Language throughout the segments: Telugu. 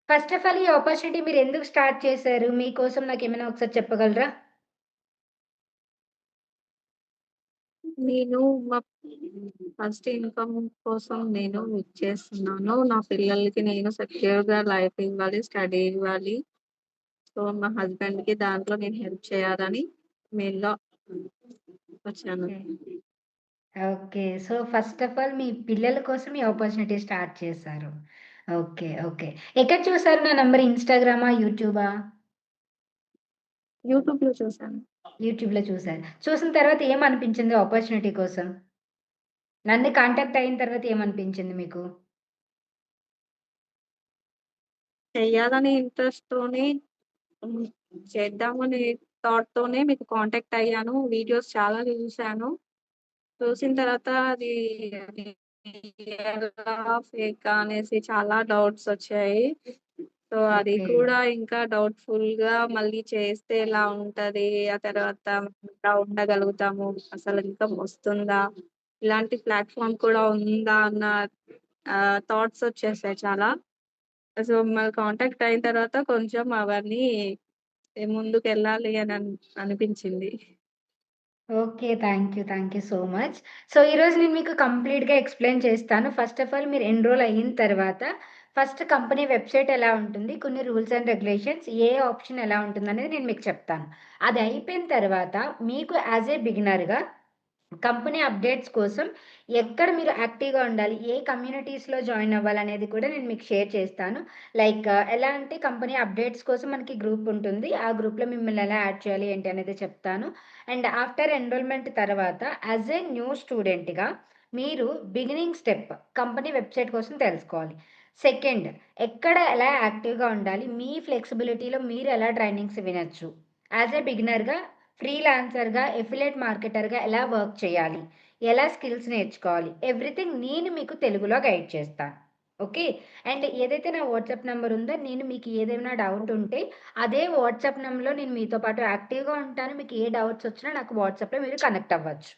ఫస్ట్ ఆఫ్ ఆల్ ఈ ఆపర్చునిటీ మీరెందుకు స్టార్ట్ చేశారు? మీకోసం నాకేమైనా ఒకసారి చెప్పగలరా? నేను మా ఫస్ట్ ఇన్‌కమ్ కోసం నేను చేస్తున్నాను. నా పిల్లలకి నేను సెక్యూర్‌గా లైఫ్ ఇవ్వాలి, స్టడీ ఇవ్వాలి. సో, మా హస్బెండ్‌కి దాంట్లో నేను హెల్ప్ చేయాలని మెయిన్‌గా వచ్చాను. Okay. Okay. So, first of all మీ పిల్లల కోసం ఈ ఆపర్చునిటీ స్టార్ట్ చేశారు. ఓకే. ఓకే. ఎక్కడ చూసారు నా నంబర్ ఇన్‌స్టాగ్రామా? యూట్యూబా? యూట్యూబ్‌లో చూసాను. యూట్యూబ్‌లో చూసారు. చూసిన తర్వాత ఏమనిపించింది ఆపర్చునిటీ కోసం? నన్ను కాంటాక్ట్ అయిన తర్వాత ఏమనిపించింది మీకు? చెయ్యాలనే ఇంట్రెస్ట్‌తోనే హ్మ్. చేద్దామనే థాట్‌తోనే మీకు కాంటాక్ట్ అయ్యాను. వీడియోస్ చాలా చూసాను. చూసిన తర్వాత అది రియలా? ఫేకా? అనేసి చాలా డౌట్స్ వచ్చాయి. సో, అది ఓకే. కూడా ఇంకా డౌట్‌ఫుల్‌గా మళ్ళీ చేస్తే ఎలా ఉంటది? ఆ తర్వాత ఎలా ఉండగలుగుతాము? అసలు ఇన్‌కమ్ వస్తుందా? ఇలాంటి ప్లాట్‌ఫార్మ్ కూడా ఉందా? అన్న థాట్స్ వచ్చేసాయి చాలా. సో, మళ్ళీ కాంటాక్ట్ అయిన తర్వాత కొంచెం అవన్నీ ముందుకెళ్ళాలి అని అనిపించింది. Okay. Thank you. Thank you so much. So, ఈరోజు నేను మీకు కంప్లీట్‌గా ఎక్స్‌ప్లెయిన్ చేస్తాను. ఫస్ట్ ఆఫ్ ఆల్ మీరు ఎన్రోల్ అయిన తర్వాత ఫస్ట్ కంపెనీ వెబ్‌సైట్ ఎలా ఉంటుంది, కొన్ని rules and regulations, A option ఎలా ఉంటుందనేది నేను మీకు చెప్తాను. అది అయిపోయిన తర్వాత మీకు యాస్ ఏ బిగినర్‌గా కంపెనీ అప్డేట్స్ కోసం ఎక్కడ మీరు యాక్టివ్‌గా ఉండాలి, ఏ కమ్యూనిటీస్‌లో జాయిన్ అవ్వాలనేది కూడా నేను మీకు షేర్ చేస్తాను. లైక్ ఎలా అంటే కంపెనీ అప్డేట్స్ కోసం మనకి గ్రూప్ ఉంటుంది. ఆ గ్రూప్‌లో మిమ్మల్ని ఎలా యాడ్ చేయాలి ఏంటి అనేది చెప్తాను. అండ్ ఆఫ్టర్ ఎన్రోల్‌మెంట్ తర్వాత యాస్ ఏ న్యూ స్టూడెంట్‌గా మీరు బిగినింగ్ స్టెప్ కంపెనీ వెబ్‌సైట్ కోసం తెలుసుకోవాలి. సెకండ్ ఎక్కడ ఎలా యాక్టివ్‌గా ఉండాలి, మీ ఫ్లెక్సిబిలిటీలో మీరు ఎలా ట్రైనింగ్స్ వినొచ్చు. యాస్ ఏ బిగినర్‌గా ఫ్రీలాన్సర్‌గా, ఎఫిలియేట్ మార్కెటర్‌గా ఎలా వర్క్ చేయాలి? ఎలా స్కిల్స్ నేర్చుకోవాలి? ఎవ్రీథింగ్ నేను మీకు తెలుగులో గైడ్ చేస్తాను. ఓకే. అండ్ ఏదైతే నా వాట్సాప్ నంబర్ ఉందో నేను మీకు ఏదైనా డౌట్ ఉంటే అదే వాట్సాప్ నంబర్‌లో నేను మీతో పాటు యాక్టివ్‌గా ఉంటాను. మీకు ఏ డౌట్స్ వచ్చినా నాకు వాట్సాప్‌లో మీరు కనెక్ట్ అవ్వచ్చు.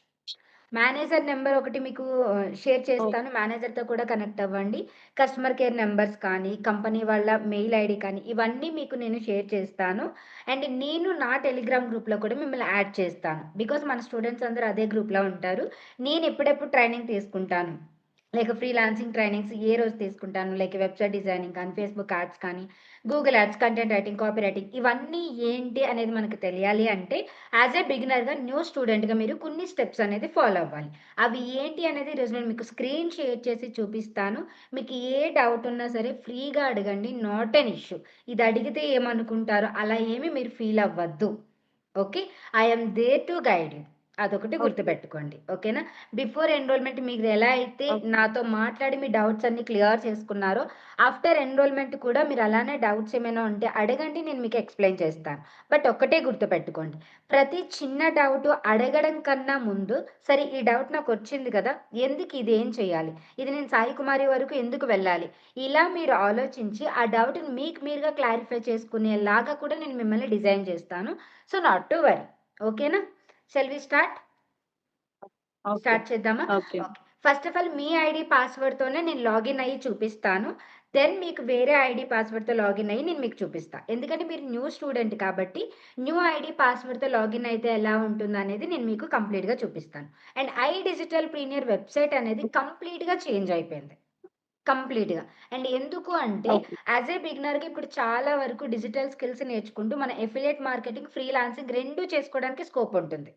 మేనేజర్ నంబర్ ఒకటి మీకు షేర్ ఓహ్! చేస్తాను. మేనేజర్‌తో కూడా కనెక్ట్ అవ్వండి. కస్టమర్ కేర్ నంబర్స్ కానీ, కంపెనీ వాళ్ళ మెయిల్ ఐడీ కానీ, ఇవన్నీ మీకు నేను షేర్ చేస్తాను. అండ్ నేను నా టెలిగ్రామ్ గ్రూప్‌లో కూడా మిమ్మల్ని యాడ్ చేస్తాను. బికాజ్ మన స్టూడెంట్స్ అందరూ అదే గ్రూప్‌లో ఉంటారు. నేను ఎప్పుడెప్పుడు ట్రైనింగ్ తీసుకుంటాను. లైక్ ఫ్రీలాన్సింగ్ ట్రైనింగ్స్ ఏ రోజు తీసుకుంటాను. లైక్ వెబ్‌సైట్ డిజైనింగ్ కానీ, ఫేస్‌బుక్ యాడ్స్ కానీ, Google ads, content writing, copy writing ఇవన్నీ ఏంటి అనేది మనకు తెలియాలి అంటే యాజ్ ఏ బిగినర్‌గా, న్యూ స్టూడెంట్‌గా మీరు కొన్ని స్టెప్స్ అనేది ఫాలో అవ్వాలి. అవి ఏంటి అనేది ఈరోజు నేను మీకు స్క్రీన్ షేర్ చేసి చూపిస్తాను. మీకు ఏ డౌట్ ఉన్నా సరే ఫ్రీగా అడగండి. Not an issue. ఇది అడిగితే ఏమనుకుంటారో అలా ఏమి మీరు ఫీల్ అవ్వద్దు. Okay. I am there to guide you. అదొకటి ఓకే. గుర్తుపెట్టుకోండి. ఓకేనా? బిఫోర్ ఎన్రోల్‌మెంట్ మీరు ఎలా అయితే ఓకే. నాతో మాట్లాడి మీ డౌట్స్ అన్నీ క్లియర్ చేసుకున్నారో, ఆఫ్టర్ ఎన్రోల్‌మెంట్ కూడా మీరు అలానే డౌట్స్ ఏమైనా ఉంటే అడగండి. నేను మీకు ఎక్స్‌ప్లెయిన్ చేస్తాను. బట్ ఒక్కటే గుర్తుపెట్టుకోండి. ప్రతి చిన్న డౌటు అడగడం కన్నా ముందు, సరే ఈ డౌట్ నాకొచ్చింది కదా! ఎందుకు ఇదేం చేయాలి? ఇది నేను సాయి కుమారి వరకు ఎందుకు వెళ్ళాలి? ఇలా మీరు ఆలోచించి ఆ డౌట్‌ని మీకు మీరుగా క్లారిఫై చేసుకునేలాగా కూడా నేను మిమ్మల్ని డిజైన్ చేస్తాను. So, not to worry. ఓకేనా? Shall we start? Okay. Start చేద్దామా? Okay. Okay. First of all మీ ఐడీ పాస్‌వర్డ్‌తోనే నేను లాగిన్ అయ్యి చూపిస్తాను. దెన్ మీకు వేరే ఐడీ పాస్‌వర్డ్‌తో లాగిన్ అయ్యి నేను మీకు చూపిస్తా. ఎందుకంటే మీరు న్యూ స్టూడెంట్ కాబట్టి న్యూ ఐడీ పాస్‌వర్డ్‌తో లాగిన్ అయితే ఎలా ఉంటుందనేది నేను మీకు కంప్లీట్‌గా చూపిస్తాను. And I digital premier website అనేది కంప్లీట్‌గా చేంజ్ అయిపోయింది. కంప్లీట్‌గా. అండ్ ఎందుకు అంటే ఓకే. యాస్ ఏ బిగినర్‌గా ఇప్పుడు చాలా వరకు డిజిటల్ స్కిల్స్ నేర్చుకుంటూ మన ఎఫిలియేట్ మార్కెటింగ్, ఫ్రీలాన్సింగ్ 2 చేసుకోవడానికి స్కోప్ ఉంటుంది.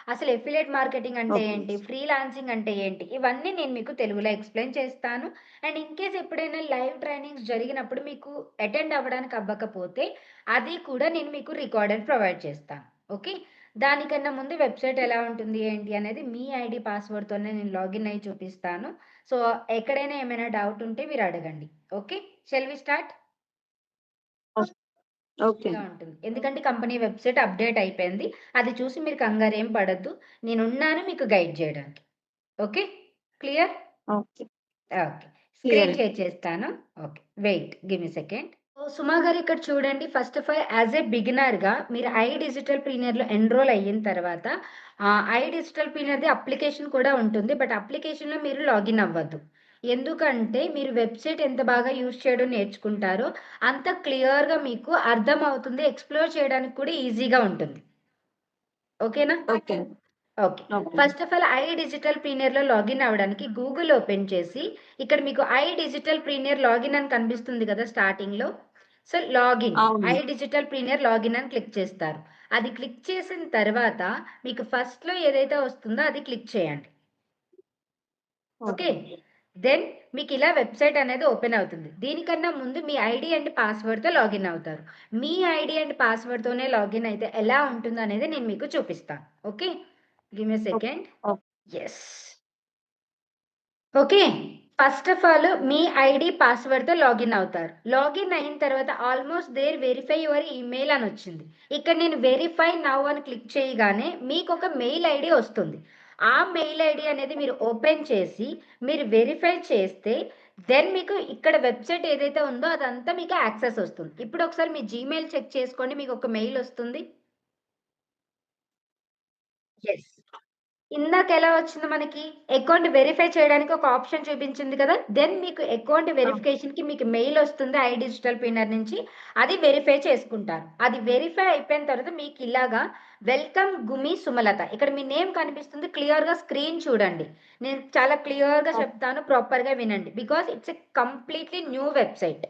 అసలు ఎఫిలియేట్ మార్కెటింగ్ అంటే ఓకే. ఏంటి? ఫ్రీలాన్సింగ్ అంటే ఏంటి? ఇవన్నీ నేను మీకు తెలుగులో ఎక్స్‌ప్లెయిన్ చేస్తాను. అండ్ ఇన్‌కేస్ ఎప్పుడైనా లైవ్ ట్రైనింగ్స్ జరిగినప్పుడు మీకు అటెండ్ అవ్వడానికి అవ్వకపోతే, అది కూడా నేను మీకు రికార్డెడ్ ప్రొవైడ్ చేస్తాను. ఓకే. దానికన్నా ముందు వెబ్‌సైట్ ఎలా ఉంటుంది ఏంటి అనేది మీ ఐడీ పాస్‌వర్డ్‌తోనే నేను లాగిన్ అయ్యి చూపిస్తాను. సో, ఎక్కడైనా ఏమైనా డౌట్ ఉంటే మీరు అడగండి. Okay. Shall we start? Okay. Okay. ఇలా ఉంటుంది. ఎందుకంటే కంపెనీ వెబ్‌సైట్ అప్‌డేట్ అయిపోయింది. అది చూసి మీరు కంగారేం పడొద్దు. నేనున్నాను మీకు గైడ్ జేయడానికి. ఓకే. క్లియర్? ఓకే. ఓకే. క్లియరే. స్క్రీన్ షేర్ చేస్తాను. Okay. Wait give me second. So, Suma గారు ఇక్కడ చూడండి first of all as a బిగినర్‌గా మీరు ఐ డిజిటల్ ప్రీమియర్‌లో ఎన్రోల్ అయిన తర్వాత ఐ డిజిటల్ ప్రీమియర్‌ది అప్లికేషన్ కూడా ఉంటుంది. బట్ అప్లికేషన్‌లో మీరు లాగిన్ అవ్వద్దు. ఎందుకంటే మీరు వెబ్‌సైట్ ఎంత బాగా యూజ్ చేయడం నేర్చుకుంటారో, అంత క్లియర్‌గా మీకు అర్థమవుతుంది. ఎక్స్‌ప్లోర్ చేయడానికి కూడా ఈజీగా ఉంటుంది. ఓకేనా? Okay. Okay. Okay. First of all digital ప్రీమియర్‌లో లాగిన్ అవ్వడానికి గూగుల్ ఓపెన్ చేసి, ఇక్కడ మీకు డిజిటల్ ప్రీమియర్ లాగిన్ అని కనిపిస్తుంది కదా! స్టార్టింగ్‌లో. సో, లాగిన్ అవును. డిజిటల్ ప్రీమియర్ లాగిన్ అని క్లిక్ చేస్తారు. అది క్లిక్ చేసిన తర్వాత మీకు ఫస్ట్‌లో ఏదైతే వస్తుందో అది క్లిక్ చేయండి. ఓకే. ఓకే. దెన్ మీకిలా వెబ్‌సైట్ అనేది ఓపెన్ అవుతుంది. దీనికన్నా ముందు మీ ఐడీ అండ్ పాస్‌వర్డ్‌తో లాగిన్ అవుతారు. మీ ఐడీ అండ్ పాస్‌వర్డ్‌తోనే లాగిన్ అయితే ఎలా ఉంటుందనేది నేను మీకు చూపిస్తాను. Okay. Give me a okay. Second. Okay. Yes. Okay. First of all మీ ఐడీ, పాస్‌వర్డ్‌తో లాగిన్ అవుతారు. లాగిన్ అయిన తర్వాత almost there verify your email అనొచ్చింది. ఇక్కడ నేను వెరిఫై నౌ అని క్లిక్ చేయగానే మీకొక మెయిల్ ఐడీ వస్తుంది. ఆ మెయిల్ ఐడీ అనేది మీరు ఓపెన్ చేసి, మీరు వెరిఫై చేస్తే దెన్ మీకు ఇక్కడ వెబ్‌సైట్ ఏదైతే ఉందో అదంతా మీకు యాక్సెస్ వస్తుంది. ఇప్పుడు ఒకసారి మీ జీమెయిల్ చెక్ చేసుకోండి. మీకొక మెయిల్ వస్తుంది. యెస్. ఇందాకెలా వచ్చింది మనకి? అకౌంట్ వెరిఫై చేయడానికి ఒక ఆప్షన్ చూపించింది కదా! దెన్ మీకు అకౌంట్ ఆ! వెరిఫికేషన్‌కి మీకు మెయిలొస్తుంది డిజిటల్ పిన్నర్ నుంచి. అది వెరిఫై చేసుకుంటారు. అది వెరిఫై అయిపోయిన తర్వాత మీకిలాగా వెల్కమ్ గుమి సుమలత. ఇక్కడ మీ నేమ్ కనిపిస్తుంది. క్లియర్‌గా స్క్రీన్ చూడండి. నేను చాలా క్లియర్‌గా ఓకే. చెప్తాను. ప్రాపర్‌గా వినండి. Because it's a completely new website.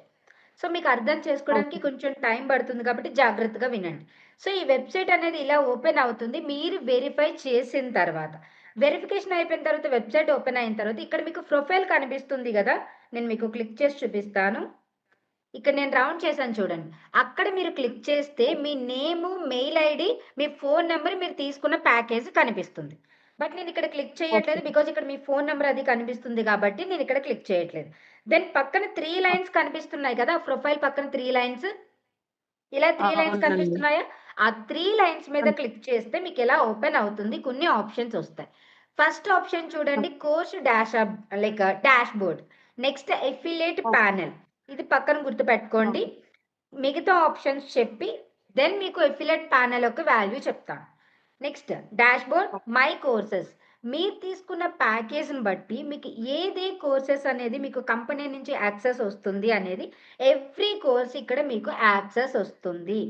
So, మీకు అర్థం చేసుకోవడానికి ఓకే. కొంచెం టైం పడుతుంది కాబట్టి జాగ్రత్తగా వినండి. సో, ఈ వెబ్‌సైట్ అనేది ఇలా ఓపెన్ అవుతుంది. మీరు వెరిఫై చేసిన తర్వాత. వెరిఫికేషన్ అయిపోయిన తర్వాత వెబ్‌సైట్ ఓపెన్ అయిన తర్వాత ఇక్కడ మీకు ప్రొఫైల్ కనిపిస్తుంది గదా! నేను మీకు క్లిక్ చేసి చూపిస్తాను. ఇక్కడ నేను రౌండ్ చేశాను చూడండి. అక్కడ మీరు క్లిక్ చేస్తే మీ నేము, మెయిల్ ఐడీ, మీ ఫోను నంబర్, మీరు తీసుకున్న ప్యాకేజ్ కనిపిస్తుంది. బట్ నేనిక్కడ క్లిక్ ఓకే. చేయట్లేదు. బికాజ్ ఇక్కడ మీ ఫోను నంబర్ అది కనిపిస్తుంది కాబట్టి నేనిక్కడ క్లిక్ చేయట్లేదు. దెన్ పక్కన 3 ఓకే. లైన్స్ కనిపిస్తున్నాయి కదా! ప్రొఫైల్ పక్కన 3 లైన్స్. ఇలా 3 లైన్స్ అవునండి. కనిపిస్తున్నాయా? ఆ 3 లైన్స్ మీద హ్మ్. క్లిక్ చేస్తే మీకిలా ఓపెన్ అవుతుంది. కొన్ని ఆప్షన్స్ ఒస్తాయి. ఫస్ట్ ఆప్షన్ చూడండి okay. Course like dashboard. Next affiliate okay. Panel. ఇది పక్కన గుర్తుపెట్టుకోండి. ఓకే. మిగతా ఆప్షన్స్ చెప్పి దెన్ మీకు అఫిలియేట్ ప్యానెల్ యొక్క వాల్యూ చెప్తాను. Next dashboard, okay. My courses. మీరు తీసుకున్న ప్యాకేజ్‌ని బట్టి మీకు ఏదే కోర్సెస్ అనేది మీకు కంపెనీ నుంచి యాక్సెస్ ఒస్తుంది అనేది ఎవ్రీ కోర్స్ ఇక్కడ మీకు యాక్సెస్ ఒస్తుంది.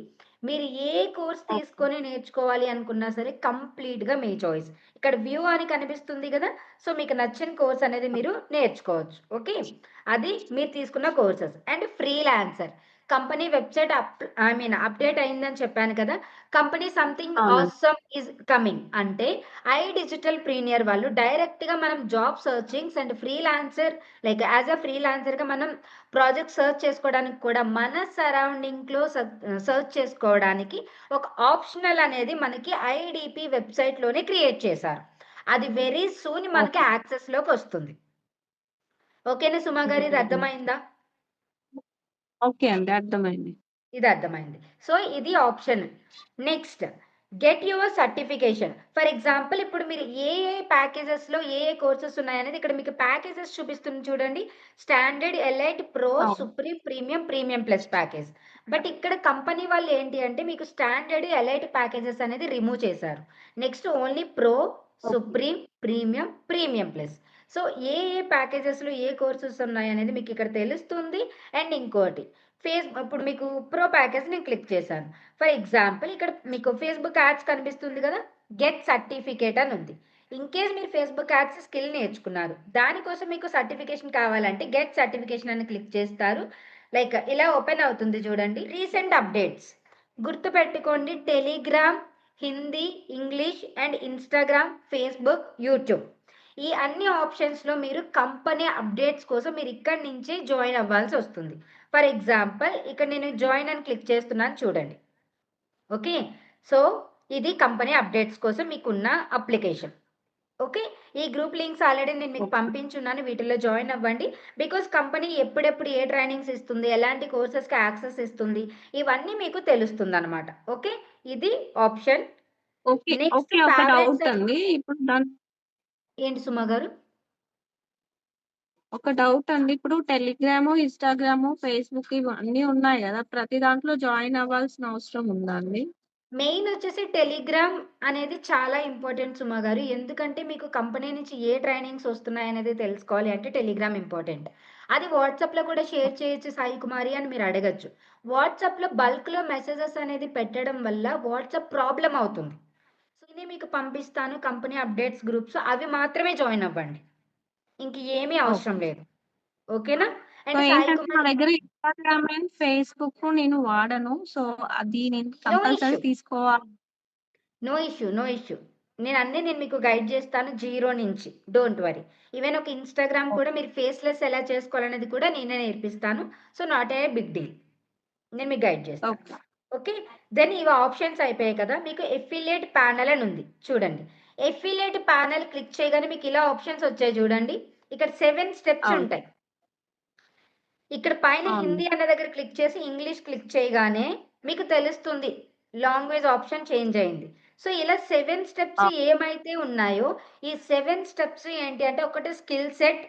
మీరు ఏ కోర్స్ ఓకే. తీసుకొని నేర్చుకోవాలి అనుకున్నా సరే కంప్లీట్‌గా మీ చాయిస్. ఇక్కడ వ్యూ అని కనిపిస్తుంది గదా! సో, మీకు నచ్చిన కోర్స్ అనేది మీరు నేర్చుకోవచ్చు. ఓకే. అది మీరు తీసుకున్న courses. And freelancer. Company website update అయిందని చెప్పాను కదా! కంపెనీ సంథింగ్ అవునండి. ఆసమ్ ఈస్ కమింగ్ అంటే డిజిటల్ ప్రీమియర్ వాళ్ళు డైరెక్ట్‌గా మనం job searchings and freelancer like as a ఫ్రీలాన్సర్‌గా మనం ప్రాజెక్ట్ సెర్చ్ చేసుకోవడానికి కూడా మన సరౌండింగ్‌లో సెర్చ్ చేసుకోవడానికి ఒక ఆప్షనల్ అనేది మనకి ఐడిపి వెబ్‌సైట్‌లోనే క్రియేట్ చేశారు. అది వెరీ సూన్ మనకి ఓకే. యాక్సెస్‌లోకొస్తుంది. ఓకేనా సుమా గారు ఇది హుహుహు. అర్థమైందా? ఓకే అండి. అర్థమైంది. ఇది అర్థమైంది. సో, ఇది option. Next get your certification. For example ఇప్పుడు మీరు ప్యాకేజెస్‌లో కోర్సెస్ ఉన్నాయనేది ఇక్కడ మీకు ప్యాకేజెస్ చూపిస్తుంది చూడండి. స్టాండర్డ్, ఎలైట్, ప్రో, అవును. Supreme, premium, premium plus package. But ఇక్కడ కంపెనీ వాళ్ళు ఏంటి అంటే మీకు స్టాండర్డ్, ఎలైట్ ప్యాకేజెస్ అనేది రిమూవ్ చేశారు. Next only pro, okay. Supreme, premium, premium plus. So, ప్యాకేజెస్‌లో కోర్సెస్ ఉన్నాయనేది మీకు ఇక్కడ తెలుస్తుంది. అండ్ ఇంకోటి ఇప్పుడు మీకు ప్రో ప్యాకేజ్ నేను క్లిక్ చేశాను. ఫర్ ఎగ్జాంపుల్ ఇక్కడ మీకు ఫేస్‌బుక్ యాడ్స్ కనిపిస్తుంది గదా! గెట్ సర్టిఫికేట్ అని ఉంది. ఇన్‌కేస్ మీరు ఫేస్‌బుక్ యాడ్స్ స్కిల్ నేర్చుకున్నారు. దానికోసం మీకు సర్టిఫికేషన్ కావాలంటే గెట్ సర్టిఫికేషన్ అని క్లిక్ చేస్తారు. లైక్ ఇలా ఓపెన్ అవుతుంది చూడండి. Recent updates. గుర్తుపెట్టుకోండి Telegram, Hindi, English and Instagram, Facebook, YouTube. ఈ అన్ని ఆప్షన్స్‌లో మీరు కంపెనీ అప్డేట్స్ కోసం మీరు ఇక్కడి నుంచే జాయిన్ అవ్వాల్సొస్తుంది. ఫర్ ఎగ్జాంపుల్ ఇక్కడ నేను జాయిన్ అని క్లిక్ చేస్తున్నాను చూడండి. ఓకే. సో, ఇది కంపెనీ అప్డేట్స్ కోసం మీకున్న అప్లికేషన్. ఓకే. ఈ గ్రూప్ లింక్స్ ఆల్రెడీ నేను మీకు ఓకే. పంపించున్నాను. వీటిల్లో జాయిన్ అవ్వండి. బికాజ్ కంపెనీ ఎప్పుడెప్పుడు ఏ ట్రైనింగ్స్ ఇస్తుంది, ఎలాంటి కోర్సెస్‌కి యాక్సెస్ ఇస్తుంది, ఇవన్నీ మీకు తెలుస్తుందనమాట. ఓకే. ఇది ఆప్షన్. ఓకే. Next okay. ఒక పేరెంట్స్ డౌటండి. ఇప్పుడు ఏంటి సుమ గారు? ఒక డౌటండి. ఇప్పుడు టెలిగ్రాము, ఇన్‌స్టాగ్రాము, ఫేస్‌బుక్ ఇవన్నీ ఉన్నాయి గదా! ప్రతి దాంట్లో జాయిన్ అవ్వాల్సిన అవసరం ఉందా అండి? మెయిన్ వచ్చేసి టెలిగ్రామ్ అనేది చాలా ఇంపార్టెంట్ సుమా గారు. ఎందుకంటే మీకు కంపెనీ నుంచి ఏ ట్రైనింగ్స్ వస్తున్నాయనేది తెలుసుకోవాలి అంటే టెలిగ్రామ్ ఇంపార్టెంట్. అది వాట్సాప్‌లో కూడా షేర్ చేయొచ్చు సాయి కుమారి అని మీరు అడగొచ్చు. వాట్సాప్‌లో బల్క్‌లో మెసేజెస్ అనేది పెట్టడం వల్ల వాట్సాప్ ప్రాబ్లమ్ అవుతుంది. సో, ఇది మీకు పంపిస్తాను కంపెనీ అప్డేట్స్ గ్రూప్స్ అవి మాత్రమే జాయిన్ అవ్వండి. ఇంక ఏమీ అవసరం ఓకే. లేదు. ఓకేనా? సో, అండ్ సాయి ఏంటంటే నా కుమారి దగ్గర ఇన్‌స్టాగ్రామ్ అండ్ ఫేస్‌బుక్ నేను వాడను. సో, అది నేను నో కంపల్సరీ ఇష్యూ. తీసుకోవాలి. No issue. No issue. నేను మీకు గైడ్ జేస్తాను జీరో నుంచి. Don't worry. ఈవెన్ ఒక ఇన్‌స్టాగ్రామ్ కూడా ఓకే. మీరు ఫేస్‌లెస్ ఎలా చేసుకోవాలనేది కూడా నేనే నేర్పిస్తాను. So, not a big deal. నేను మీకు గైడ్ జేస్తా. ఓకే. ఓకే. దెన్ ఇవి ఆప్షన్స్ అయిపోయాయి కదా! మీకు ఎఫిలియేట్ ప్యానెల్ అని ఉంది. చూడండి. ఎఫిలియేట్ ప్యానెల్ క్లిక్ చేయగానే మీకు ఇలా ఆప్షన్స్ వచ్చాయి చూడండి. ఇక్కడ 7 స్టెప్స్ అవును. ఉంటాయి. ఇక్కడ పైన అవును. హిందీ అనే దగ్గర క్లిక్ చేసి ఇంగ్లీష్ క్లిక్ చేయగానే మీకు తెలుస్తుంది. లాంగ్వేజ్ ఆప్షన్ చేంజ్ అయింది. సో, ఇలా 7 స్టెప్స్ అవును. ఏమైతే ఉన్నాయో, ఈ 7 స్టెప్స్ ఏంటి అంటే ఒకటి skill set,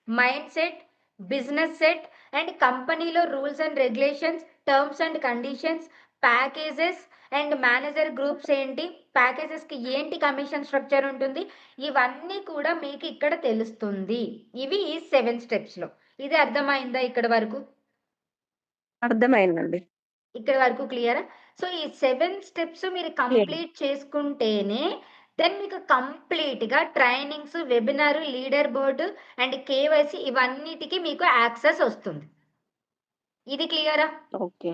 mind set, business set and కంపెనీలో rules and regulations, terms and conditions, packages and manager groups ఏంటి, ప్యాకేజెస్‌కి ఏంటి కమిషన్ స్ట్రక్చర్ ఉంటుంది. ఇవన్నీ కూడా మీకు ఇక్కడ తెలుస్తుంది. ఇవి ఈ 7 స్టెప్స్‌లో. ఇది అర్థమైందా ఇక్కడి వరకు? అర్థమైందండి. ఇక్కడి వరకు క్లియరా? సో, ఈ 7 స్టెప్స్ మీరు క్లియర్. కంప్లీట్ చేసుకుంటేనే, దెన్ మీకు కంప్లీట్‌గా trainings, webinar, leader board and KYC ఇవన్నిటికి మీకు యాక్సెస్ ఒస్తుంది. ఇది క్లియరా? ఓకే.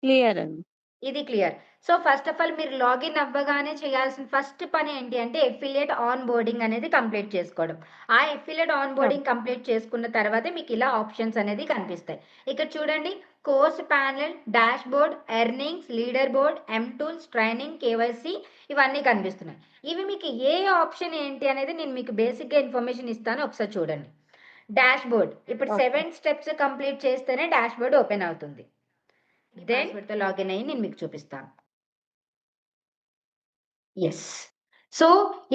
క్లియర్ అండి. ఇది clear. So, first of all మీరు లాగిన్ అవ్వగానే చేయాల్సిన ఫస్ట్ పని ఏంటి అంటే, ఎఫిలియేట్ ఆన్ బోర్డింగ్ అనేది కంప్లీట్ చేసుకోవడం. ఆ ఎఫిలియేట్ ఆన్ ఆ! బోర్డింగ్ కంప్లీట్ చేసుకున్న తర్వాతే మీకిలా ఆప్షన్స్ అనేది కనిపిస్తాయి. ఇక్కడ చూడండి course panel, dashboard, earnings, leader board, tools, training, KYC ఇవన్నీ కనిపిస్తున్నాయి. ఇవి మీకు ఏ ఆప్షన్ ఏంటి అనేది నేను మీకు బేసిక్‌గా ఇన్ఫర్మేషన్ ఇస్తాను. ఒకసారి చూడండి. డాష్‌బోర్డ్ ఇప్పుడు ఓకే. 7 స్టెప్స్ కంప్లీట్ చేస్తేనే డాష్‌బోర్డ్ ఓపెన్ అవుతుంది. దెన్ పాస్‌వర్డ్‌తో లాగిన్ అయ్యి నేను మీకు చూపిస్తాను. యెస్. సో,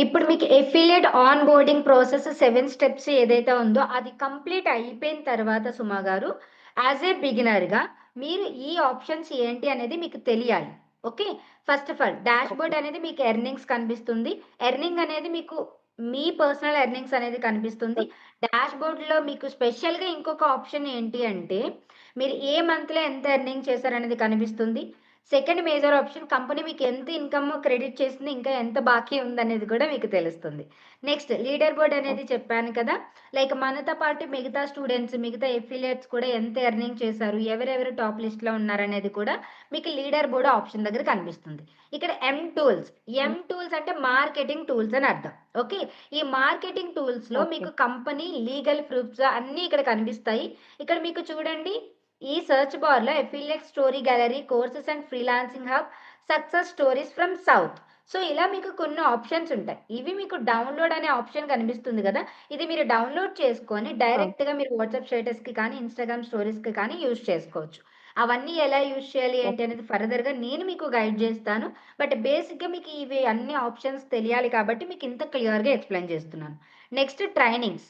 ఇప్పుడు మీకు affiliate on boarding process 7 steps ఏదైతే ఉందో అది కంప్లీట్ అయిపోయిన తర్వాత సుమా గారు, యాస్ ఎ బిగినర్‌గా మీరు ఈ ఆప్షన్స్ ఏంటి అనేది మీకు తెలియాలి. Okay. First of all okay. Dashboard అనేది మీకు ఎర్నింగ్స్ కనిపిస్తుంది. ఎర్నింగ్ అనేది మీకు మీ పర్సనల్ ఎర్నింగ్స్ అనేది కనిపిస్తుంది. డాష్‌బోర్డ్‌లో మీకు స్పెషల్‌గా ఇంకొక ఆప్షన్ ఏంటి అంటే, మీరు ఏ మంత్‌లో ఎంత ఎర్నింగ్ చేశారనేది కనిపిస్తుంది. సెకండ్ మేజర్ ఆప్షన్ కంపెనీ మీకు ఎంత ఇన్‌కమ్ క్రెడిట్ చేసింది, ఇంకా ఎంత బాకీ ఉందనేది కూడా మీకు తెలుస్తుంది. నెక్స్ట్ లీడర్ బోర్డ్ అనేది చెప్పాను కదా! లైక్ మనతో పాటు మిగతా స్టూడెంట్స్, మిగతా ఎఫిలియేట్స్ కూడా ఎంత ఎర్నింగ్ చేశారు, ఎవరెవరు టాప్ లిస్ట్‌లో ఉన్నారనేది కూడా మీకు లీడర్ బోర్డ్ ఆప్షన్ దగ్గర కనిపిస్తుంది. ఇక్కడ టూల్స్, టూల్స్ అంటే మార్కెటింగ్ టూల్స్ అని అర్థం. ఓకే. ఈ మార్కెటింగ్ టూల్స్‌లో ఓకే. మీకు కంపెనీ లీగల్ ప్రూఫ్స్ అన్నీ ఇక్కడ కనిపిస్తాయి. ఇక్కడ మీకు చూడండి ఈ సెర్చ్ బార్‌లో affiliate story gallery, courses and freelancing hub, success stories from south. So, ఇలా మీకు కొన్ని ఆప్షన్స్ ఉంటాయి. ఇవి మీకు డౌన్‌లోడ్ అనే ఆప్షన్ కనిపిస్తుంది గదా! ఇది మీరు డౌన్‌లోడ్ చేసుకొని ఆ! డైరెక్ట్‌గా మీరు వాట్సాప్ స్టేటస్‌కి కానీ, ఇన్‌స్టాగ్రామ్ స్టోరీస్‌కి కానీ యూజ్ చేసుకోవచ్చు. అవన్నీ ఎలా యూజ్ చేయాలి ఏంటి ఓకే. అనేది ఫర్దర్‌గా నేను మీకు గైడ్ జేస్తాను. బట్ బేసిక్‌గా మీకు ఇవి అన్ని ఆప్షన్స్ తెలియాలి కాబట్టి మీకు ఇంత క్లియర్‌గా ఎక్స్‌ప్లెయిన్ చేస్తున్నాను. Next trainings.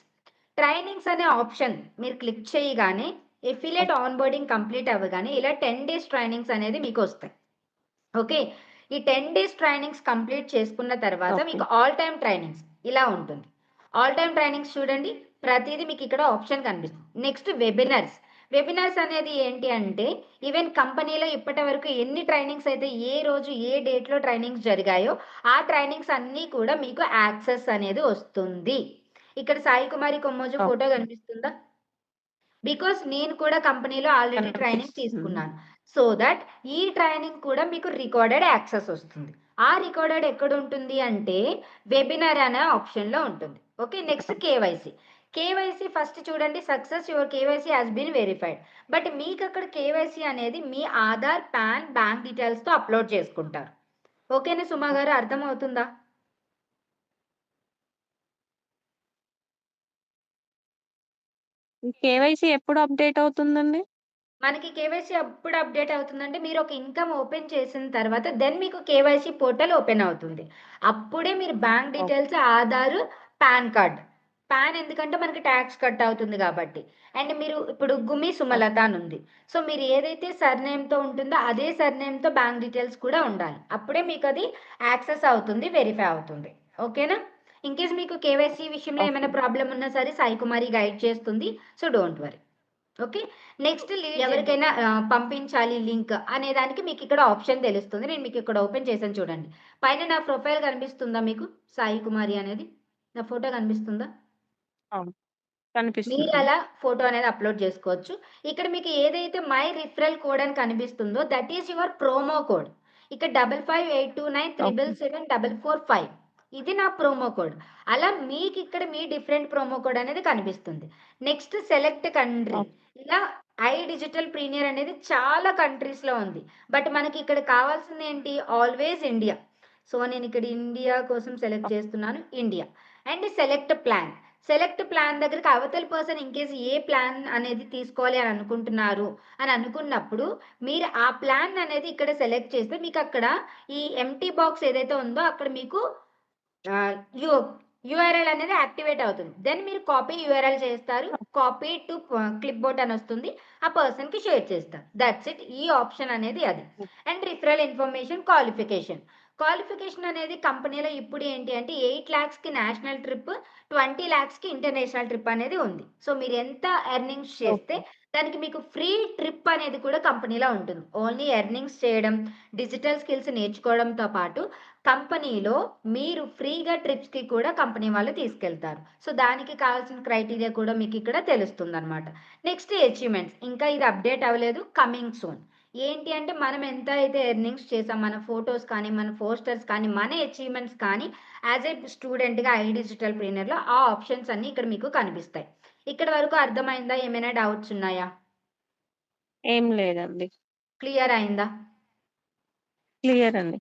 ట్రైనింగ్స్ అనే ఆప్షన్ మీరు క్లిక్ చేయగానే ఎఫిలియేట్ ఓకే. ఆన్‌బోర్డింగ్ కంప్లీట్ అవ్వగానే ఇలా 10 డేస్ ట్రైనింగ్స్ అనేది మీకొస్తాయి. ఓకే. ఈ 10 డేస్ ట్రైనింగ్స్ కంప్లీట్ చేసుకున్న తర్వాత ఓకే. మీకు ఆల్ టైమ్ ట్రైనింగ్స్ ఇలా ఉంటుంది. ఆల్ టైమ్ ట్రైనింగ్స్ చూడండి ప్రతీది మీకు ఇక్కడ ఆప్షన్ కనిపిస్తుంది. Next webinars. వెబినార్స్ అనేది ఏంటి అంటే ఈవెన్ కంపెనీలో ఇప్పటివరకు ఎన్ని ట్రైనింగ్స్ అయితే ఏ రోజు ఏ డేట్‌లో ట్రైనింగ్స్ జరిగాయో ఆ ట్రైనింగ్స్ అన్నీ కూడా మీకు యాక్సెస్ అనేది వస్తుంది. ఇక్కడ సాయి కుమారి కొమ్మోజు ఫోటో ఓకే. కనిపిస్తుందా? బికాస్ నేను కూడా కంపెనీలో ఆల్రెడీ ట్రైనింగ్ కనిపిస్తుంది. తీసుకున్నాను. సో థట్ ఈ ట్రైనింగ్ కూడా మీకు రికార్డెడ్ యాక్సెస్ వస్తుంది. ఆ రికార్డెడ్ ఎక్కడుంటుంది అంటే వెబినార్ అనే ఆప్షన్‌లో ఉంటుంది. Okay. Next KYC. KYC first చూడండి success your KYC has been verified. But మీకక్కడ కేవైసీ అనేది మీ ఆధార్, పాన్, బ్యాంక్ డీటెయిల్స్‌తో అప్‌లోడ్ చేసుకుంటారు. ఓకేనా సుమా గారు అర్థమవుతుందా? ఈ కేవైసీ ఎప్పుడు అప్‌డేట్ అవుతుందండి? మనకి కేవైసీ అప్పుడు అప్‌డేట్ అవుతుందంటే, మీరొక ఇన్‌కమ్ ఓపెన్ చేసిన తర్వాత, దెన్ మీకు కేవైసీ పోర్టల్ ఓపెన్ అవుతుంది. అప్పుడే మీరు bank okay. Details, Aadhaar, pan card. Pan ఎందుకంటే మనకి టాక్స్ కట్ అవుతుంది గాబట్టి. అండ్ మీరు ఇప్పుడు గుమ్మి ఓహ్! సుమలత అనుంది. సో, మీరు ఏదైతే సర్‌నేమ్‌తో ఉంటుందో అదే సర్‌నేమ్‌తో బ్యాంక్ డీటెయిల్స్ కూడా ఉండాలి. అప్పుడే మీకది యాక్సెస్ అవుతుంది. వెరిఫై అవుతుంది. ఓకేనా? ఇన్‌కేస్ మీకు కేవైసీ విషయంలో ఓకే. ఏమైనా ప్రాబ్లమ్ ఉన్నా సరే సాయి కుమారి గైడ్ చేస్తుంది. So, don't worry. Okay. Next ఎవరికైనా పంపించాలి లింక్ అనే దానికి మీకిక్కడ ఆప్షన్ తెలుస్తుంది. నేను మీకిక్కడ ఓపెన్ చేశాను చూడండి. పైన నా ప్రొఫైల్ కనిపిస్తుందా మీకు? సాయి కుమారి అనేది. నా ఫోటో కనిపిస్తుందా? అవును. కనిపిస్తుందండి. మీరలా ఫోటో అనేది అప్‌లోడ్ జేసుకోవచ్చు. ఇక్కడ మీకు ఏదైతే మై రిఫరల్ కోడ్ అని కనిపిస్తుందో that is your promo code. ఇక్కడ 55829377 ఓకే. 445 ఇది నా ప్రోమో కోడ్. అలా మీకిక్కడ మీ డిఫరెంట్ ప్రోమో కోడ్ అనేది కనిపిస్తుంది. Next select country. ఓకే. ఇలా ఐ డిజిటల్ ప్రీమియర్ అనేది చాలా కంట్రీస్‌లో ఉంది. బట్ మనకిక్కడ కావాల్సిందేంటి ఆల్‌వేస్ ఇండియా. సో, నేనిక్కడ ఇండియా కోసం సెలెక్ట్ ఓకే. చేస్తున్నాను India. And select plan. Select plan దగ్గరకి అవతల పర్సన్ ఇన్‌కేస్ ఏ ప్లాన్ అనేది తీసుకోవాలి అని అనుకుంటున్నారు అని అనుకున్నప్పుడు, మీరు ఆ ప్లాన్ అనేది ఇక్కడ సెలెక్ట్ చేస్తే మీకక్కడ ఈ ఎంప్టీ బాక్స్ ఏదైతే ఉందో అక్కడ మీకు ఆహ్, యు యూఆర్ఎల్ అనేది యాక్టివేట్ అవుతుంది. దెన్ మీరు కాపీ యూఆర్ఎల్ చేస్తారు. కాపీ టు క్లిప్‌బోర్డ్ అనొస్తుంది. ఆ పర్సన్‌కి షేర్ చేస్తారు. Thoughts it. ఈ ఆప్షన్ అనేది అది. హ్మ్. And referral information qualification. Qualification అనేది కంపెనీలో ఇప్పుడు ఏంటి అంటే 8,00,000కి నేషనల్ ట్రిప్, 20,00,000కి ఇంటర్నేషనల్ ట్రిప్ అనేది ఉంది. సో, మీరెంత ఎర్నింగ్స్ చేస్తే ఓకే. దానికి మీకు ఫ్రీ ట్రిప్ అనేది కూడా కంపెనీలో ఉంటుంది. ఓన్లీ ఎర్నింగ్స్ చేయడం, డిజిటల్ స్కిల్స్ నేర్చుకోవడంతో పాటు కంపెనీలో మీరు ఫ్రీగా ట్రిప్స్‌కి కూడా కంపెనీ వాళ్ళు తీసుకెళ్తారు. సో, దానికి కావాల్సిన క్రైటీరియా కూడా మీకిక్కడ తెలుస్తుందనమాట. నెక్స్ట్ అచీవ్‌మెంట్స్ ఇంకా ఇది అప్‌డేట్ అవ్వలేదు. Coming soon. ఏంటి అంటే మనం ఎంత అయితే ఎర్నింగ్స్ చేసాం, మన ఫోటోస్ కానీ, మన పోస్టర్స్ కానీ, మన అచీవ్‌మెంట్స్ కానీ యాస్ ఎ స్టూడెంట్‌గా ఐ డిజిటల్ ట్రైనర్‌లో ఆ ఆప్షన్స్ అన్నీ ఇక్కడ మీకు కనిపిస్తాయి. ఇక్కడి వరకు అర్థమైందా? ఏమైనా డౌట్స్ ఉన్నాయా? ఏం లేదండి. క్లియర్ అయిందా? క్లియర్ అండి.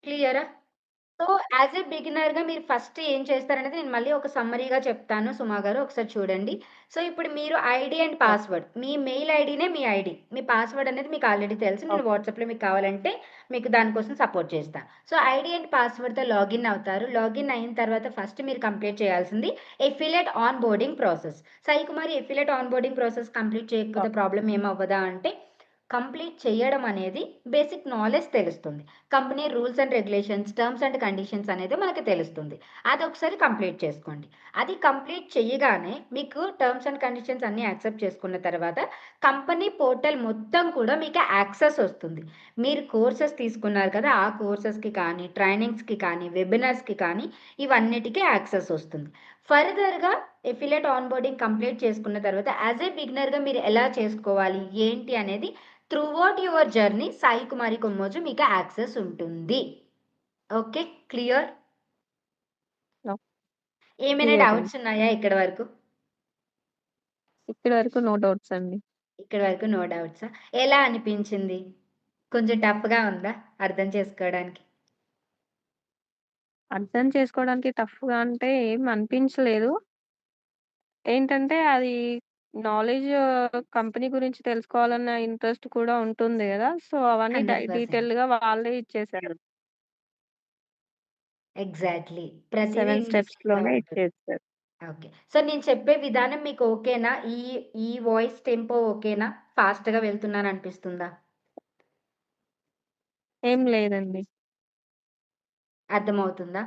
క్లియరా? సో, యాస్ ఎ బిగినర్‌గా మీరు ఫస్ట్ ఏం చేస్తారనేది నేను మళ్ళీ ఒక సమ్మరీగా చెప్తాను సుమా గారు. ఒకసారి చూడండి. సో, ఇప్పుడు మీరు ఐడీ అండ్ ఓకే. పాస్వర్డ్ మీ మెయిల్ ఐడీనే మీ ఐడీ. మీ పాస్వర్డ్ అనేది మీకు ఆల్రెడీ తెలుసు. నేను ఓకే. వాట్సాప్‌లో మీకు కావాలంటే మీకు దానికోసం సపోర్ట్ చేస్తా. సో, ఐడీ అండ్ పాస్వర్డ్‌తో లాగిన్ అవుతారు. లాగిన్ అయిన తర్వాత ఫస్ట్ మీరు కంప్లీట్ చేయాల్సింది affiliate on boarding process. Sai Kumari affiliate on boarding process complete చేయకపోతే ఓకే. ప్రాబ్లమ్ ఏమవ్వదా అంటే కంప్లీట్ చేయడం అనేది బేసిక్ నాలెడ్జ్ తెలుస్తుంది. Company rules and regulations, terms and conditions అనేది మనకు తెలుస్తుంది. అదొకసారి కంప్లీట్ చేసుకోండి. అది కంప్లీట్ చెయ్యగానే మీకు టర్మ్స్ అండ్ కండిషన్స్ అన్నీ యాక్సెప్ట్ చేసుకున్న తర్వాత కంపెనీ పోర్టల్ మొత్తం కూడా మీకు యాక్సెస్ ఒస్తుంది. మీరు కోర్సెస్ తీసుకున్నారు కదా! ఆ కోర్సెస్‌కి కానీ, ట్రైనింగ్స్‌కి కానీ, వెబినార్స్‌కి కానీ ఇవన్నిటికి యాక్సెస్ ఒస్తుంది. ఫర్దర్‌గా ఎఫిలియేట్ ఆన్‌బోర్డింగ్ కంప్లీట్ చేసుకున్న తర్వాత యాస్ ఎ బిగినర్‌గా మీరు ఎలా చేసుకోవాలి? ఏంటి అనేది త్రూఅవుట్ యువర్ జర్నీ సాయి కుమారి కొమ్మోజు మీకు యాక్సెస్ ఉంటుంది. ఓకే. క్లియర్. ఓకే. ఏమైనా క్లియర్ అండి. డౌట్స్ ఉన్నాయా ఇక్కడి వరకు? ఇప్పటి వరకు నో డౌట్స్ అండి. ఇక్కడి వరకు నో డౌట్సా? ఎలా అనిపించింది? కొంచెం టఫ్‌గా ఉందా అర్థం చేసుకోవడానికి? అర్థం చేసుకోవడానికి టఫ్‌గా అంటే ఏం అనిపించలేదు. ఏంటంటే అది నాలెడ్జ్ కంపెనీ గురించి తెలుసుకోవాలన్న ఇంట్రెస్ట్ కూడా ఉంటుంది గదా! సో, అవన్నీ 100% డీటెయిల్డ్‌గా వాళ్ళే ఇచ్చేసారు. ఎగ్జాక్ట్‌లీ. ప్రతీదీ 7 డీటెయిల్‌గా స్టెప్స్‌లోనే ఉంటుంది. ఇచ్చేసారు. ఓకే. సో, నేను చెప్పే విధానం మీకు ఓకేనా? ఈ వాయిస్ టెంపో ఓకేనా? ఫాస్ట్‌గా వెళ్తున్నాననిపిస్తుందా? ఏం లేదండి. అర్థమవుతుందా?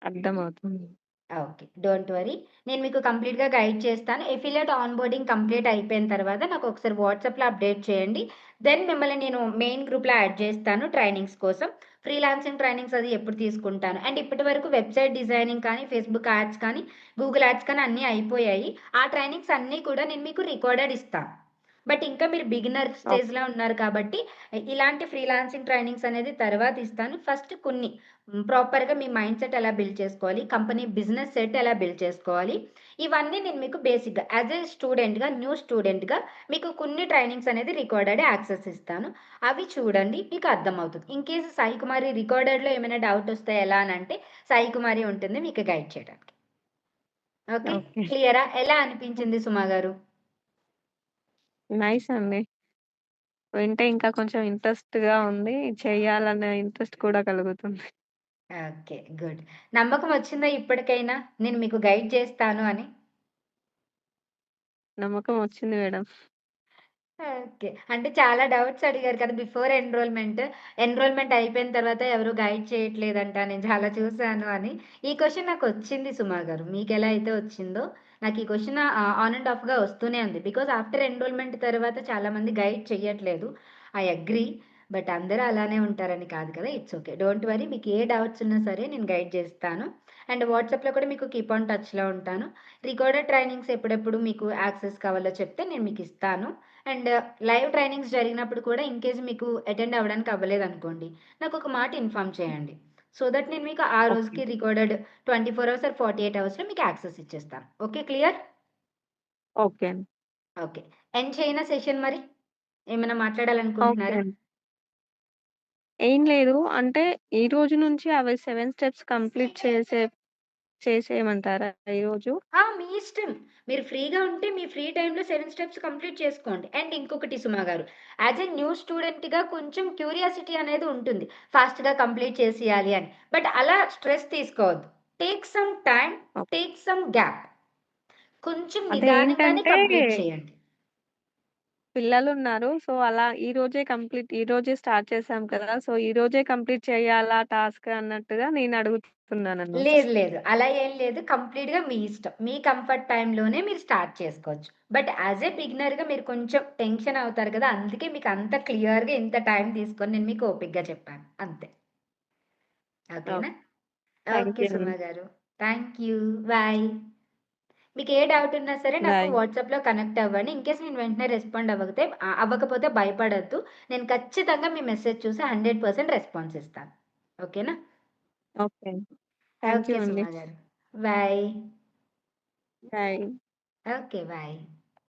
అర్థమవుతుంది. ఓకే. Don't worry. నేను మీకు కంప్లీట్‌గా గైడ్ చేస్తాను. ఎఫిలియేట్ ఆన్‌బోర్డింగ్ కంప్లీట్ అయిపోయిన తర్వాత నాకొకసారి వాట్సాప్‌లో అప్డేట్ చేయండి. దెన్ మిమ్మల్ని నేను మెయిన్ గ్రూప్‌లో యాడ్ చేస్తాను ట్రైనింగ్స్ కోసం. ఫ్రీలాన్సింగ్ ట్రైనింగ్స్ అది ఎప్పుడు తీసుకుంటాను. అండ్ ఇప్పటి వరకు వెబ్‌సైట్ డిజైనింగ్ కానీ, ఫేస్‌బుక్ యాడ్స్ కానీ, గూగుల్ యాడ్స్ కానీ అన్నీ అయిపోయాయి. ఆ ట్రైనింగ్స్ అన్నీ కూడా నేను మీకు రికార్డెడ్ ఇస్తాను. బట్ ఇంకా మీరు బిగినర్ ఓకే. స్టేజ్‌లో ఉన్నారు కాబట్టి ఇలాంటి ఫ్రీలాన్సింగ్ ట్రైనింగ్స్ అనేది తర్వాత ఇస్తాను. ఫస్ట్ కొన్ని ప్రాపర్‌గా మీ మైండ్ సెట్ ఎలా బిల్డ్ చేసుకోవాలి, కంపెనీ బిజినెస్ సెట్ ఎలా బిల్డ్ చేసుకోవాలి, ఇవన్నీ నేను మీకు బేసిక్‌గా యాస్ ఎ స్టూడెంట్‌గా, న్యూ స్టూడెంట్‌గా మీకు కొన్ని ట్రైనింగ్స్ అనేది రికార్డెడ్ యాక్సెస్ ఇస్తాను. అవి చూడండి మీకు అర్థమవుతుంది. ఇన్ కేస్ సాయి కుమారి రికార్డెడ్‌లో ఏమైనా డౌట్ వస్తే ఎలా అనంటే, సాయి కుమారి ఉంటుంది మీకు గైడ్ చేయడానికి. ఓకే. ఓకే. క్లియరా? ఎలా అనిపించింది సుమా గారు? నైస్ అండి. వింటే ఇంకా కొంచెం ఇంట్రెస్ట్‌గా ఉంది. చేయాలనే ఇంట్రెస్ట్ కూడా కలుగుతుంది. ఓకే. గుడ్. నమ్మకం వచ్చిందా ఇప్పటికైనా? నేను మీకు గైడ్ చేస్తాను అని? నమ్మకం వచ్చింది మేడం. ఓకే. అంటే చాలా డౌట్స్ అడిగారు కదా! Before enrolment. ఎన్రోల్‌మెంట్ అయిపోయిన తర్వాత ఎవరు గైడ్ చేయట్లేదంట. నేను చాలా చూసాను అని. ఈ క్వెషన్ నాకొచ్చింది సుమా గారు. మీకెలా అయితే వచ్చిందో, నాకు ఈ క్వెషన్ ఆన్ అండ్ ఆఫ్‌గా వస్తూనే ఉంది. బికాజ్ ఆఫ్టర్ ఎన్రోల్‌మెంట్ తర్వాత చాలామంది గైడ్ చెయ్యట్లేదు. I agree. బట్ అందరూ అలానే ఉంటారని కాదు కదా! It's okay. Don't worry. మీకు ఏ డౌట్స్ ఉన్నా సరే నేను గైడ్ చేస్తాను. అండ్ వాట్సాప్‌లో కూడా మీకు కీప్ ఆన్ టచ్‌లో ఉంటాను. రికార్డెడ్ ట్రైనింగ్స్ ఎప్పుడెప్పుడు మీకు యాక్సెస్ కావాలో చెప్తే నేను మీకిస్తాను. అండ్ లైవ్ ట్రైనింగ్స్ జరిగినప్పుడు కూడా ఇన్‌కేస్ మీకు అటెండ్ అవ్వడానికి అవ్వలేదనుకోండి, నాకొక మాట ఇన్ఫార్మ్ చేయండి. సో దట్ నేను మీకు ఆ ఓకే. రోజుకి రికార్డెడ్ 24 అవర్స్ ఆర్ 48 అవర్స్‌లో మీకు యాక్సెస్ ఇచ్చేస్తాను. ఓకే. క్లియర్? ఓకే అండి. ఓకే. ఎండ్ చేయనా సెషన్ మరి? ఏమైనా ఓకే మాట్లాడాలనుకుంటున్నారా? అండి. ఏం లేదు. అంటే ఈ రోజు నుంచి అవి 7 స్టెప్స్ కంప్లీట్ చేసేయమంటారా ఈరోజు? మీ ఇష్టం. మీరు ఫ్రీగా ఉంటే మీ ఫ్రీ టైమ్‌లో 7 స్టెప్స్ కంప్లీట్ చేసుకోండి. అండ్ ఇంకొకటి సుమా గారు, యాస్ ఎ న్యూ స్టూడెంట్‌గా కొంచెం క్యూరియాసిటీ అనేది ఉంటుంది. ఫాస్ట్‌గా కంప్లీట్ చేసేయాలి అని. బట్ అలా స్ట్రెస్ తీసుకోవద్దు. Take some time, oh! Take some gap. కొంచెం నిదానంగానే అదేంటంటే కంప్లీట్ చేయండి. పిల్లలున్నారు. సో, అలా ఈ రోజే స్టార్ట్ చేశాం కదా! సో, ఈ రోజే కంప్లీట్ చేయాలా టాస్క్ అన్నట్టుగా నేను అడుగుతున్నాననమాట. లేదు, లేదు. అలా ఏం లేదు. కంప్లీట్‌గా మీ ఇష్టం. మీ కంఫర్ట్ టైమ్‌లోనే మీరు స్టార్ట్ చేసుకోవచ్చు. బట్ యాస్ ఎ బిగినర్‌గా మీరు కొంచెం టెన్షన్ అవుతారు కదా! అందుకే మీకు అంత క్లియర్‌గా ఇంత టైమ్ తీసుకొని నేను మీకు ఓపికగా చెప్పాను. అంతే. ఓహ్! ఓకేనా? థాంక్ ఓకే యూ సుమ అండి. గారు. Thank you. బాయ్. మీకు ఏ డౌట్ ఉన్నా సరే నాకు బాయ్. వాట్సాప్‌లో కనెక్ట్ అవ్వండి. ఇన్‌కేస్ నేను వెంటనే రెస్పాండ్ అవ్వకపోతే భయపడొద్దు. నేను ఖచ్చితంగా మీ మెసేజ్ చూసి 100% రెస్పాన్స్ ఇస్తాను. ఓకేనా? Okay. Thank you okay Suma అండి. గారు. బాయ్. బాయ్. ఓకే. బాయ్.